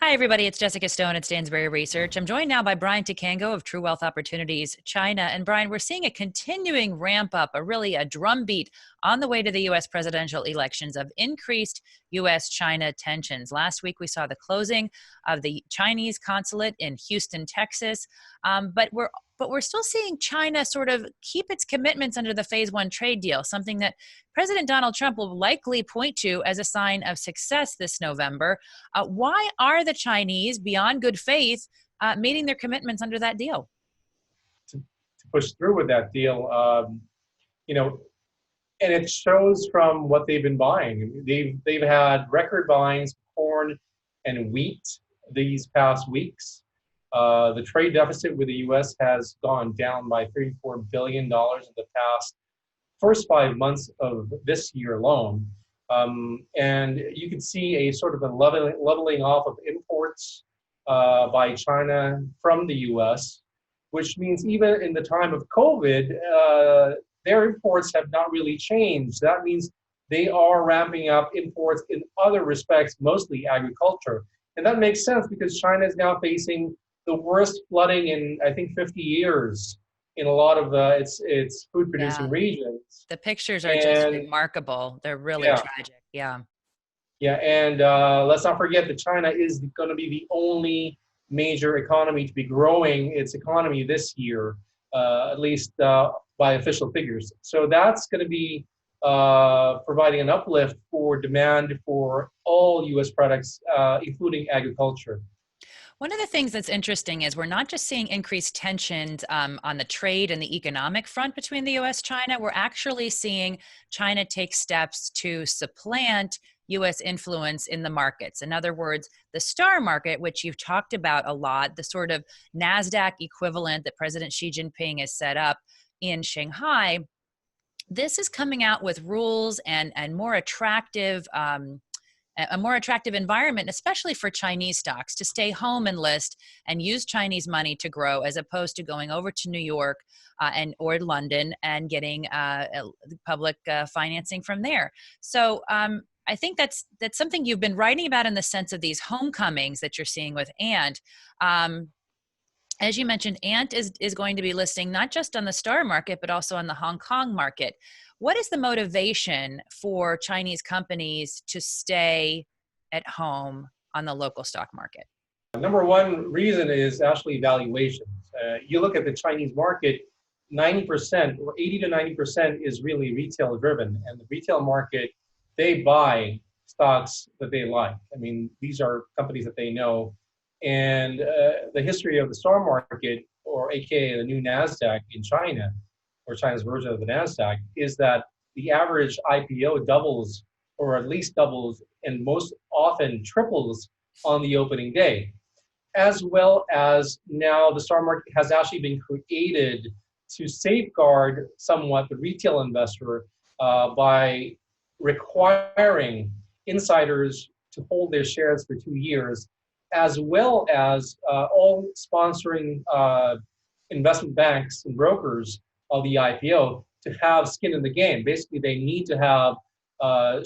Hi, everybody. It's Jessica Stone at Stansberry Research. I'm joined now by Brian Tycangco of True Wealth Opportunities China. And Brian, we're seeing a continuing ramp up, a drumbeat on the way to the U.S. presidential elections of increased U.S. China tensions. Last week, we saw the closing of the Chinese consulate in Houston, Texas. But we're still seeing China sort of keep its commitments under the Phase One trade deal, something that President Donald Trump will likely point to as a sign of success this November. Why are the Chinese, beyond good faith, meeting their commitments under that deal? To push through with that deal, you know, and it shows from what they've been buying. They've had record buyings of corn and wheat these past weeks. The trade deficit with the U.S. has gone down by $34 billion in the past first 5 months of this year alone. And you can see a sort of a leveling off of imports by China from the U.S., which means even in the time of COVID, their imports have not really changed. That means they are ramping up imports in other respects, mostly agriculture. And that makes sense because China is now facing the worst flooding in, I think, 50 years in a lot of its food-producing regions. The pictures are just remarkable. They're really tragic. Yeah. Yeah, and let's not forget that China is going to be the only major economy to be growing its economy this year, at least by official figures. So that's going to be providing an uplift for demand for all U.S. products, including agriculture. One of the things that's interesting is we're not just seeing increased tensions on the trade and the economic front between the U.S. China. We're actually seeing China take steps to supplant U.S. influence in the markets. In other words, the STAR market, which you've talked about a lot, the sort of NASDAQ equivalent that President Xi Jinping has set up in Shanghai, this is coming out with rules and more attractive a more attractive environment, especially for Chinese stocks, to stay home and list and use Chinese money to grow, as opposed to going over to New York or London and getting public financing from there. So I think that's something you've been writing about in the sense of these homecomings that you're seeing with Ant. As you mentioned, Ant is going to be listing not just on the STAR market, but also on the Hong Kong market. What is the motivation for Chinese companies to stay at home on the local stock market? Number one reason is actually valuations. You look at the Chinese market, 90% or 80 to 90% is really retail driven. And the retail market, they buy stocks that they like. I mean, these are companies that they know. And the history of the STAR market, or AKA the new NASDAQ in China, or China's version of the NASDAQ, is that the average IPO doubles, or at least doubles, and most often triples on the opening day. As well as now the STAR market has actually been created to safeguard somewhat the retail investor by requiring insiders to hold their shares for 2 years, as well as all sponsoring investment banks and brokers of the IPO to have skin in the game. Basically, they need to have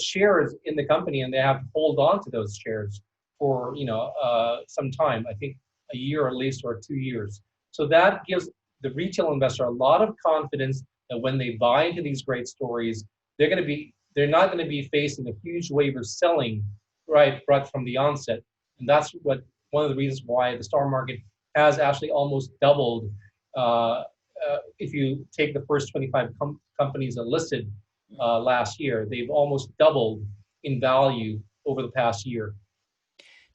shares in the company, and they have to hold on to those shares for some time. I think a year at least, or 2 years. So that gives the retail investor a lot of confidence that when they buy into these great stories, they're not going to be facing a huge wave of selling right from the onset. And that's one of the reasons why the STAR market has actually almost doubled. If you take the first 25 companies that listed last year, they've almost doubled in value over the past year.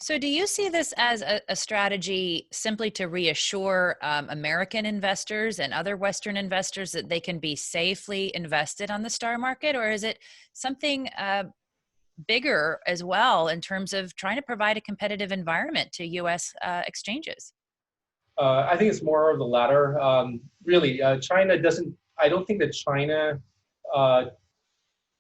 So do you see this as a strategy simply to reassure American investors and other Western investors that they can be safely invested on the STAR market? Or is it something bigger as well in terms of trying to provide a competitive environment to U.S. exchanges? I think it's more of the latter. Really, I don't think that China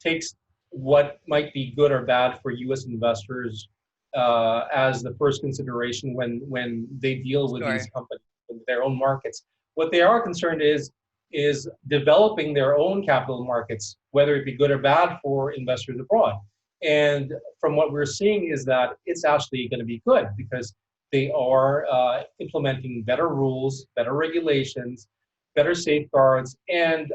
takes what might be good or bad for U.S. investors as the first consideration when they deal with these companies in their own markets. What they are concerned is developing their own capital markets, whether it be good or bad for investors abroad. And from what we're seeing is that it's actually going to be good because they are implementing better rules, better regulations, better safeguards. And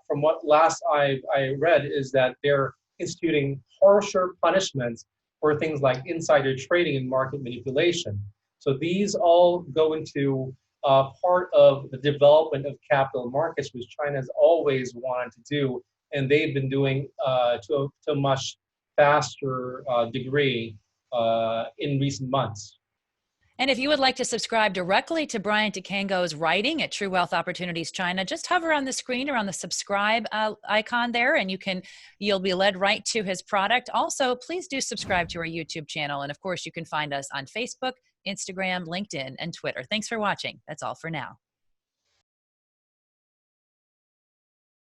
from what last I read is that they're instituting harsher punishments for things like insider trading and market manipulation. So these all go into part of the development of capital markets, which China has always wanted to do, and they've been doing to a much faster degree in recent months. And if you would like to subscribe directly to Brian Tycangco's writing at True Wealth Opportunities China, just hover on the screen or on the subscribe icon there, and you'll be led right to his product. Also, please do subscribe to our YouTube channel, and of course, you can find us on Facebook, Instagram, LinkedIn, and Twitter. Thanks for watching. That's all for now.